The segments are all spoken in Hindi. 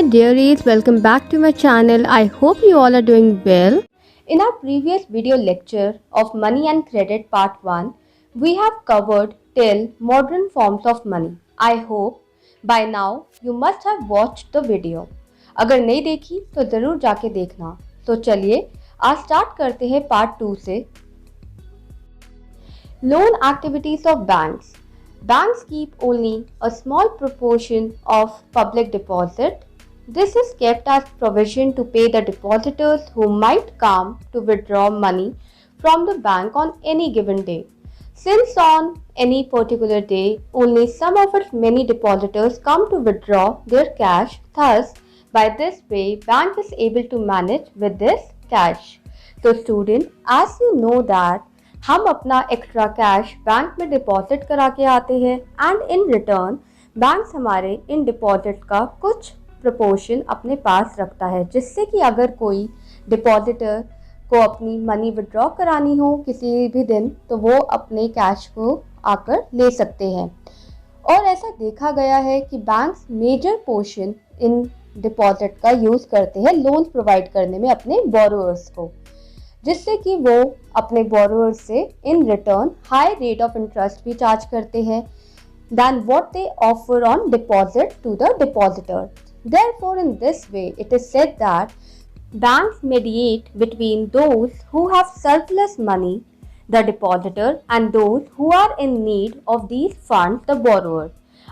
my dearies, welcome back to my channel. I hope you all are doing well. In our previous video lecture of Money and Credit Part 1, we have covered till modern forms of money. I hope by now you must have watched the video. अगर नहीं देखी तो ज़रूर जाके देखना. तो चलिए आज स्टार्ट करते हैं पार्ट 2 से. Loan activities of banks. Banks keep only a small proportion of public deposit. This is kept as provision to pay the depositors who might come to withdraw money from the bank on any given day. Since on any particular day, only some of its many depositors come to withdraw their cash, thus, by this way, bank is able to manage with this cash. So student, as you know that हम अपना एक्स्ट्रा कैश बैंक में डिपॉजिट करा के आते हैं एंड इन रिटर्न बैंक हमारे इन डिपॉजिट का कुछ प्रोपोर्शन अपने पास रखता है, जिससे कि अगर कोई डिपॉजिटर को अपनी मनी विड्रॉ करानी हो किसी भी दिन तो वो अपने कैश को आकर ले सकते हैं. और ऐसा देखा गया है कि banks major portion in deposit का यूज़ करते हैं लोन प्रोवाइड करने में अपने बोरोअर्स को, जिससे कि वो अपने बोरोअर से in return high rate of interest भी चार्ज करते हैं than what they offer on deposit to the depositor. Therefore, in this way, it is said that banks mediate between those who have surplus money, the depositor, and those who are in need of these funds, the borrower.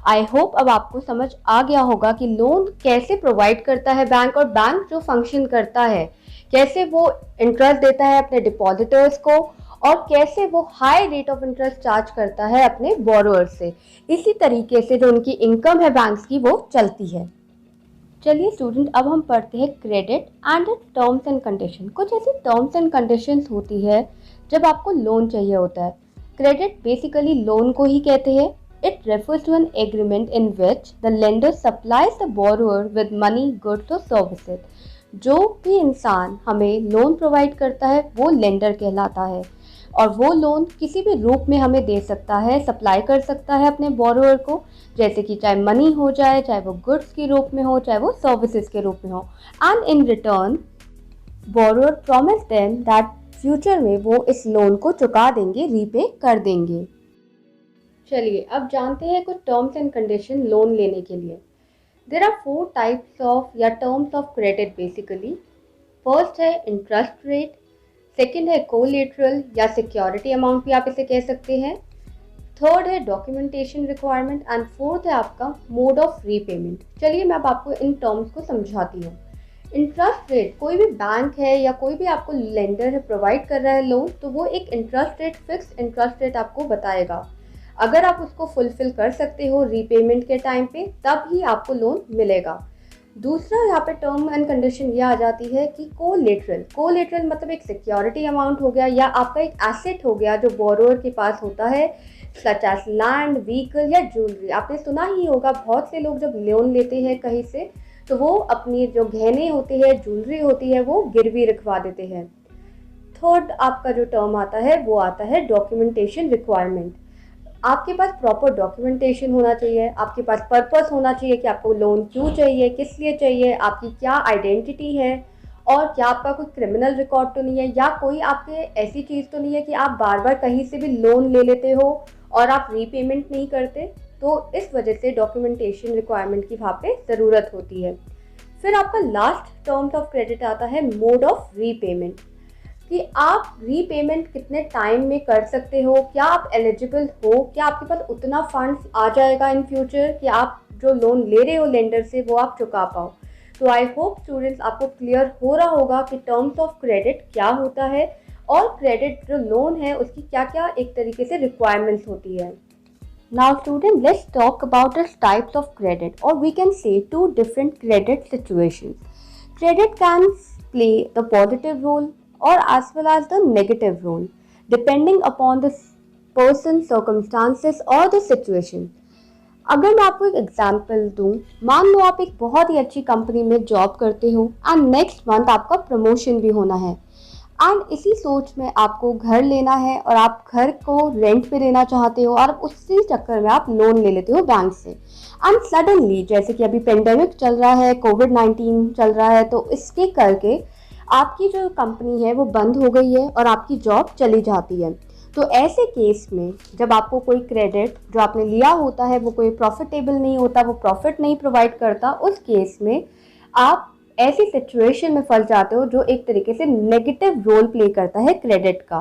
I hope अब आपको समझ आ गया होगा कि लोन कैसे प्रोवाइड करता है बैंक, और बैंक जो फंक्शन करता है कैसे वो इंटरेस्ट देता है अपने डिपॉजिटर्स को और कैसे वो high rate of interest charge करता है अपने बोरोअर से. इसी तरीके से जो उनकी इनकम है बैंक्स की वो चलती है. चलिए स्टूडेंट, अब हम पढ़ते हैं credit and it's terms and condition. कुछ ऐसी टर्म्स एंड कंडीशंस होती है जब आपको लोन चाहिए होता है. क्रेडिट बेसिकली लोन को ही कहते हैं. It refers to an agreement in which the lender supplies the borrower with money, goods or services. जो भी इंसान हमें लोन प्रोवाइड करता है वो लेंडर कहलाता है, और वो लोन किसी भी रूप में हमें दे सकता है, सप्लाई कर सकता है अपने बोरोअर को, जैसे कि चाहे मनी हो जाए, चाहे वो गुड्स के रूप में हो, चाहे वो सर्विसेज के रूप में हो. And in return borrower promise them that future में वो इस लोन को चुका देंगे, रीपे कर देंगे. चलिए अब जानते हैं कुछ टर्म्स एंड कंडीशन लोन लेने के लिए. देयर आर 4 टाइप्स ऑफ या terms of credit basically. First है इंटरेस्ट रेट, सेकंड है कोलेटरल या सिक्योरिटी अमाउंट भी आप इसे कह सकते हैं, थर्ड है डॉक्यूमेंटेशन रिक्वायरमेंट एंड फोर्थ है आपका मोड ऑफ रीपेमेंट. चलिए मैं अब आपको इन टर्म्स को समझाती हूँ. इंटरेस्ट रेट, कोई भी बैंक है या कोई भी आपको लेंडर है प्रोवाइड कर रहा है लोन, तो वो एक interest rate, fix interest rate आपको बताएगा. अगर आप उसको फुलफिल कर सकते हो रीपेमेंट के टाइम पे, तब ही आपको लोन मिलेगा. दूसरा यहाँ पे टर्म एंड कंडीशन ये आ जाती है कि कोलेटरल. कोलेटरल मतलब एक सिक्योरिटी अमाउंट हो गया या आपका एक एसेट हो गया जो बोरोअर के पास होता है, सच एज लैंड, व्हीकल या ज्वेलरी. आपने सुना ही होगा बहुत से लोग जब लोन लेते हैं कहीं से तो वो अपनी जो गहने होते हैं, ज्वेलरी होती है, वो गिरवी रखवा देते हैं. थर्ड आपका जो टर्म आता है वो आता है डॉक्यूमेंटेशन रिक्वायरमेंट. आपके पास प्रॉपर डॉक्यूमेंटेशन होना चाहिए, आपके पास पर्पस होना चाहिए कि आपको लोन क्यों चाहिए, किस लिए चाहिए, आपकी क्या आइडेंटिटी है, और क्या आपका कोई क्रिमिनल रिकॉर्ड तो नहीं है, या कोई आपके ऐसी चीज़ तो नहीं है कि आप बार बार कहीं से भी लोन ले लेते हो और आप रीपेमेंट नहीं करते. तो इस वजह से डॉक्यूमेंटेशन रिक्वायरमेंट की वहाँ पे ज़रूरत होती है. फिर आपका लास्ट टर्म्स ऑफ क्रेडिट आता है मोड ऑफ रीपेमेंट, कि आप रीपेमेंट कितने टाइम में कर सकते हो, क्या आप एलिजिबल हो, क्या आपके पास उतना फंड्स आ जाएगा इन फ्यूचर कि आप जो लोन ले रहे हो लेंडर से वो आप चुका पाओ. तो आई होप स्टूडेंट्स आपको क्लियर हो रहा होगा कि टर्म्स ऑफ क्रेडिट क्या होता है और क्रेडिट जो लोन है उसकी क्या क्या एक तरीके से रिक्वायरमेंट्स होती है. Now student, let's talk about the types of credit, और we can say 2 different credit situations. Credit can play the positive role or as well as the negative role depending upon the person's circumstances or the situation. अगर मैं आपको एक एग्जांपल दूं, मान लो आप एक बहुत ही अच्छी कंपनी में जॉब करते हो एंड नेक्स्ट मंथ आपका प्रमोशन भी होना है. एंड इसी सोच में आपको घर लेना है और आप घर को रेंट पे देना चाहते हो और उसी चक्कर में आप लोन ले लेते हो बैंक से। एंड सडनली जैसे कि अभी पेंडेमिक चल रहा है, कोविड-19 चल रहा है, तो इसके करके आपकी जो कंपनी है वो बंद हो गई है और आपकी जॉब चली जाती है। तो ऐसे केस में जब आपको कोई क्रेडिट जो आपने लिया होता है वो कोई प्रॉफिटेबल नहीं होता, वो प्रॉफिट नहीं प्रोवाइड करता, उस केस में आप ऐसी सिचुएशन में फंस जाते हो जो एक तरीके से नेगेटिव रोल प्ले करता है क्रेडिट का।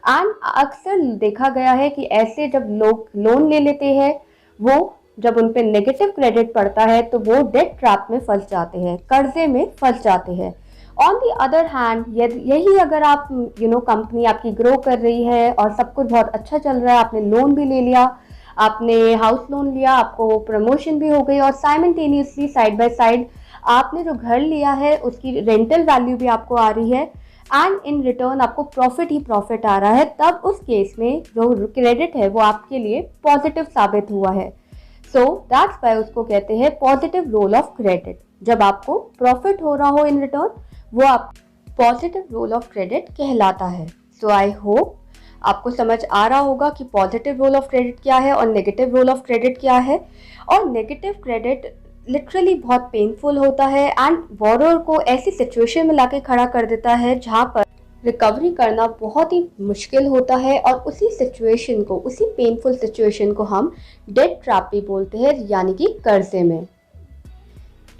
एंड अक्सर देखा गया है कि ऐसे जब लोग लोन ले लेते हैं, वो जब उन पे नेगेटिव क्रेडिट पड़ता है तो वो डेट ट्रैप में फंस जाते हैं, कर्जे में फंस जाते हैं। ऑन दी अदर हैंड यही अगर आप कंपनी आपकी ग्रो कर रही है और सब कुछ बहुत अच्छा चल रहा है, आपने लोन भी ले लिया, आपने हाउस लोन लिया, आपको प्रमोशन भी हो गई और साइमल्टेनियसली साइड बाय साइड आपने जो घर लिया है उसकी रेंटल वैल्यू भी आपको आ रही है एंड इन रिटर्न आपको प्रॉफिट ही प्रॉफिट आ रहा है, तब उस केस में जो क्रेडिट है वो आपके लिए पॉजिटिव साबित हुआ है। सो दैट्स वाई उसको कहते हैं पॉजिटिव रोल ऑफ क्रेडिट। जब आपको प्रॉफिट हो रहा हो इन रिटर्न, वो आप पॉजिटिव रोल ऑफ क्रेडिट कहलाता है। सो आई होप आपको समझ आ रहा होगा कि पॉजिटिव रोल ऑफ क्रेडिट क्या है और नेगेटिव रोल ऑफ क्रेडिट क्या है। और नेगेटिव क्रेडिट लिटरली बहुत पेनफुल होता है एंड बोरोर को ऐसी सिचुएशन में लाके खड़ा कर देता है जहाँ पर रिकवरी करना बहुत ही मुश्किल होता है और उसी सिचुएशन को, उसी पेनफुल सिचुएशन को हम डेट ट्रैप भी बोलते हैं, यानी कि कर्जे में।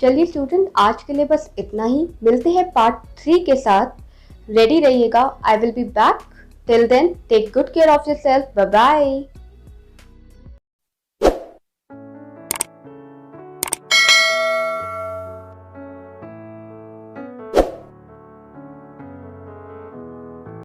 चलिए स्टूडेंट, आज के लिए बस इतना ही। मिलते हैं पार्ट 3 के साथ। रेडी रहिएगा, I will be back. Till then take good care of yourself. Bye bye.